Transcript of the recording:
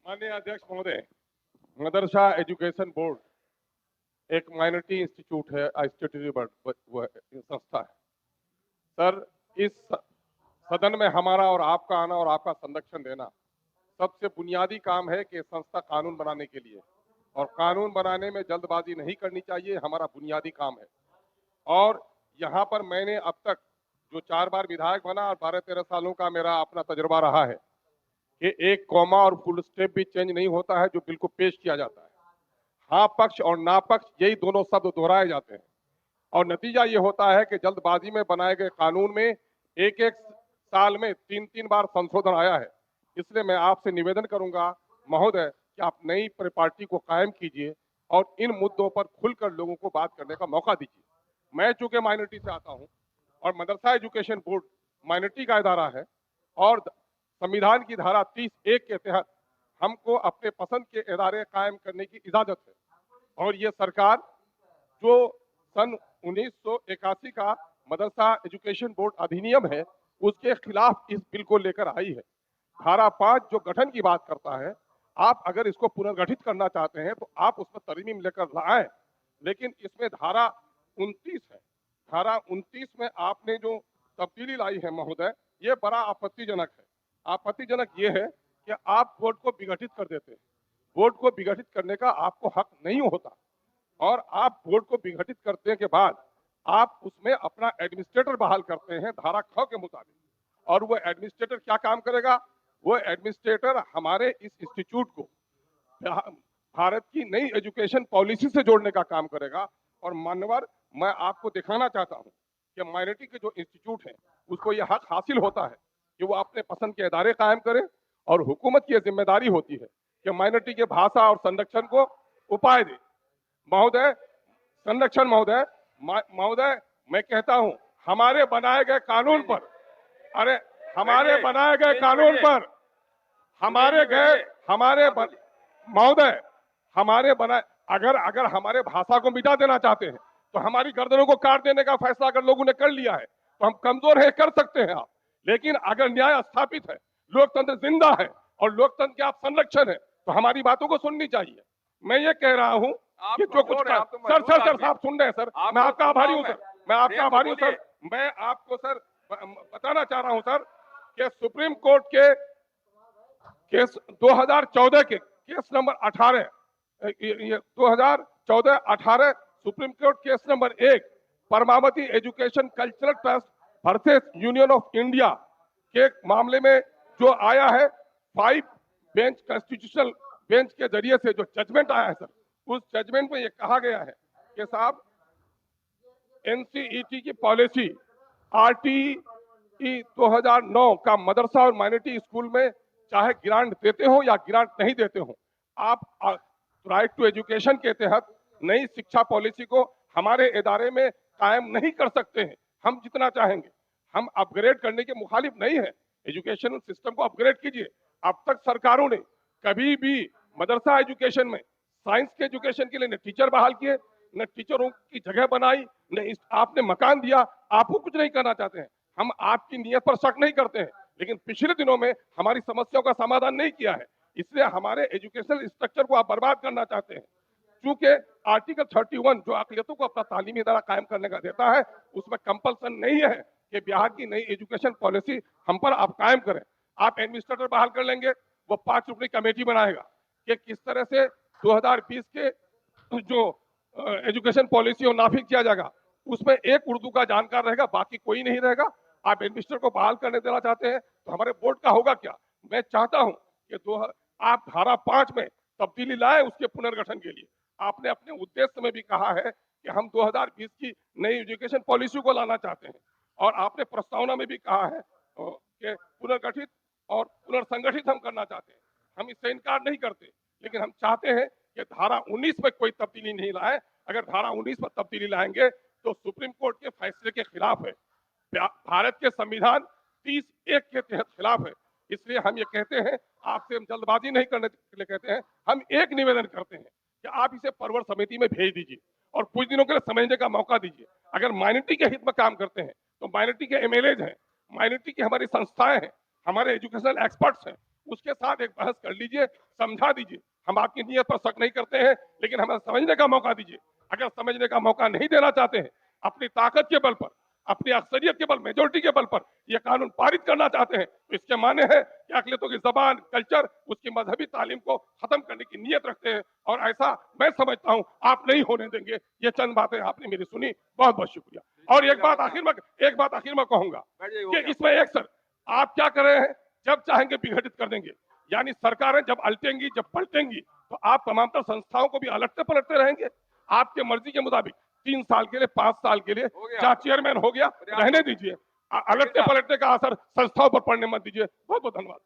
माननीय अध्यक्ष महोदय, मदरसा एजुकेशन बोर्ड एक माइनॉरिटी इंस्टीट्यूट है, संस्था है। सर, इस सदन में हमारा और आपका आना और आपका संरक्षण देना सबसे बुनियादी काम है कि संस्था कानून बनाने के लिए, और कानून बनाने में जल्दबाजी नहीं करनी चाहिए, हमारा बुनियादी काम है। और यहाँ पर मैंने अब तक जो 4 बार विधायक बना और 12-13 सालों का मेरा अपना तजुर्बा रहा है कि एक कॉमा और फुल स्टॉप भी चेंज नहीं होता है जो बिल को पेश किया जाता है। हाँ पक्ष और ना पक्ष यही दोनों शब्द दोहराए जाते हैं, और नतीजा ये होता है कि जल्दबाजी में बनाए गए कानून में एक एक साल में 3-3 बार संशोधन आया है। इसलिए मैं आपसे निवेदन करूंगा महोदय कि आप नई पार्टी को कायम कीजिए और इन मुद्दों पर खुलकर लोगों को बात करने का मौका दीजिए। मैं चूंकि माइनॉरिटी से आता हूं और मदरसा एजुकेशन बोर्ड माइनॉरिटी का इदारा है, और संविधान की धारा 30(1) के तहत हमको अपने पसंद के इदारे कायम करने की इजाजत है। और ये सरकार जो सन 1981 का मदरसा एजुकेशन बोर्ड अधिनियम है उसके खिलाफ इस बिल को लेकर आई है। धारा 5 जो गठन की बात करता है, आप अगर इसको पुनर्गठित करना चाहते हैं तो आप उसमें तरमीम लेकर लाएं, लेकिन इसमें धारा 29 है। धारा 29 में आपने जो तब्दीली लाई है महोदय, ये बड़ा आपत्तिजनक है। आपत्तिजनक ये है कि आप बोर्ड को विघटित कर देते हैं। बोर्ड को विघटित करने का आपको हक नहीं होता, और आप बोर्ड को विघटित करने के बाद आप उसमें अपना एडमिनिस्ट्रेटर बहाल करते हैं धारा 6 के मुताबिक। और वो एडमिनिस्ट्रेटर क्या काम करेगा? वो एडमिनिस्ट्रेटर हमारे इस इंस्टीट्यूट को भारत की नई एजुकेशन पॉलिसी से जोड़ने का काम करेगा। और मान्यवर, मैं आपको दिखाना चाहता हूं कि माइनॉरिटी के जो इंस्टीट्यूट हैं उसको यह हक हासिल होता है कि वो अपने पसंद के इदारे कायम करें, और हुकूमत की जिम्मेदारी होती है कि माइनॉरिटी के भाषा और संरक्षण को उपाय दे। महोदय, संरक्षण महोदय, महोदय मैं कहता हूं हमारे बनाए गए कानून पर, अरे हमारे बनाए गए कानून पर, हमारे महोदय हमारे बनाए, अगर हमारे भाषा को मिटा देना चाहते हैं तो हमारी गर्दनों को काट देने का फैसला अगर लोगों ने कर लिया है तो हम कमजोर है, कर सकते हैं आप। लेकिन अगर न्याय स्थापित है, लोकतंत्र जिंदा है और लोकतंत्र के आप संरक्षण है तो हमारी बातों को सुननी चाहिए। मैं ये कह रहा हूं कि जो कुछ सर साहब सुन रहे हैं सर, मैं आपका आभारी हूं सर, मैं आपका आभारी हूं सर। मैं आपको सर बताना चाह रहा हूं सर कि सुप्रीम कोर्ट के केस 2014 के case number 18, 2014-18 Supreme Court case number 1 Paramavati education cultural trust versus Union of India के मामले में जो आया है, 5 बेंच कॉन्स्टिट्यूशनल बेंच के जरिए से जो जजमेंट आया है सर, उस जजमेंट में ये कहा गया है कि साहब एनसीईटी की पॉलिसी आरटीई 2009 का मदरसा और माइनॉरिटी स्कूल में चाहे ग्रांट देते हो या ग्रांट नहीं देते हो, आप राइट टू एजुकेशन के तहत नई शिक्षा पॉलिसी को हमारे इदारे में कायम नहीं कर सकते हैं। हम जितना चाहेंगे, हम अपग्रेड करने के मुखालिफ नहीं है। एजुकेशन सिस्टम को अपग्रेड कीजिए। अब तक सरकारों ने कभी भी मदरसा एजुकेशन में साइंस के एजुकेशन के लिए न टीचर बहाल किए, न टीचरों की जगह बनाई, न आपने मकान दिया। आपको कुछ नहीं करना चाहते हैं, हम आपकी नीयत पर शक नहीं करते हैं, लेकिन पिछले दिनों में हमारी समस्याओं का समाधान नहीं किया है, इसलिए हमारे एजुकेशनल स्ट्रक्चर को आप बर्बाद करना चाहते हैं। चूंकि आर्टिकल 31 जो अक़लियतों को अपना तालीमी इदारा कायम करने का देता है, उसमें कंपल्सन नहीं है कि बिहार की नई एजुकेशन पॉलिसी हम पर आप कायम करें। आप एडमिनिस्ट्रेटर बहाल कर लेंगे, वो 5 रुपये कमेटी बनाएगा कि किस तरह से 2020 के जो एजुकेशन पॉलिसी को नाफिज किया जाएगा। उसमें एक उर्दू का जानकार रहेगा, बाकी कोई नहीं रहेगा। आप एडमिनिस्ट्रेटर को बहाल करने देना चाहते हैं तो हमारे बोर्ड का होगा क्या? मैं चाहता हूं कि आप धारा 5 में तब्दीली लाए उसके पुनर्गठन के लिए। आपने अपने उद्देश्य में भी कहा है कि हम 2020 की नई एजुकेशन पॉलिसी को लाना चाहते हैं, और आपने प्रस्तावना में भी कहा है कि पुनर्गठित और पुनर्संगठित हम करना चाहते हैं। हम इससे इनकार नहीं करते, लेकिन हम चाहते हैं कि धारा 19 में कोई तब्दीली नहीं लाए। अगर धारा 19 में तब्दीली लाएंगे तो सुप्रीम कोर्ट के फैसले के खिलाफ है, भारत के संविधान 30(1) के तहत खिलाफ है। इसलिए हम ये कहते हैं, आपसे हम जल्दबाजी नहीं करने के लिए कहते हैं, हम एक निवेदन करते हैं कि आप इसे परवर समिति में भेज दीजिए और कुछ दिनों के लिए समझने का मौका दीजिए। अगर माइनॉरिटी के हित में काम करते हैं तो माइनॉरिटी के एमएलएज हैं, माइनॉरिटी की हमारी संस्थाएं हैं, हमारे एजुकेशनल एक्सपर्ट्स हैं, उसके साथ एक बहस कर लीजिए, समझा दीजिए। हम आपकी नीयत पर शक नहीं करते हैं, लेकिन हमें समझने का मौका दीजिए। अगर समझने का मौका नहीं देना चाहते हैं, अपनी ताकत के बल पर, अपनी अक्सरियत के बल, मेजोरिटी के बल पर यह कानून पारित करना चाहते हैं, तो इसके माने है कि अकलियतों की जबान, कल्चर, उसकी मजहबी तालीम को खत्म करने की नीयत रखते हैं। और ऐसा मैं समझता हूं आप नहीं होने देंगे। ये चंद बातें आपने मेरी सुनी, बहुत बहुत शुक्रिया। और एक बात आखिर में कहूंगा कि इसमें एक सर, आप क्या कर रहे हैं, जब चाहेंगे विघटित कर देंगे। यानी सरकारें जब अलटेंगी, जब पलटेंगी, तो आप तमाम तर संस्थाओं को भी अलटते पलटते रहेंगे आपके मर्जी के मुताबिक। 3 साल के लिए, 5 साल के लिए जहाँ चेयरमैन हो गया, रहने दीजिए। अलटने पलटने का असर संस्थाओं पर पड़ने मत दीजिए। बहुत बहुत धन्यवाद।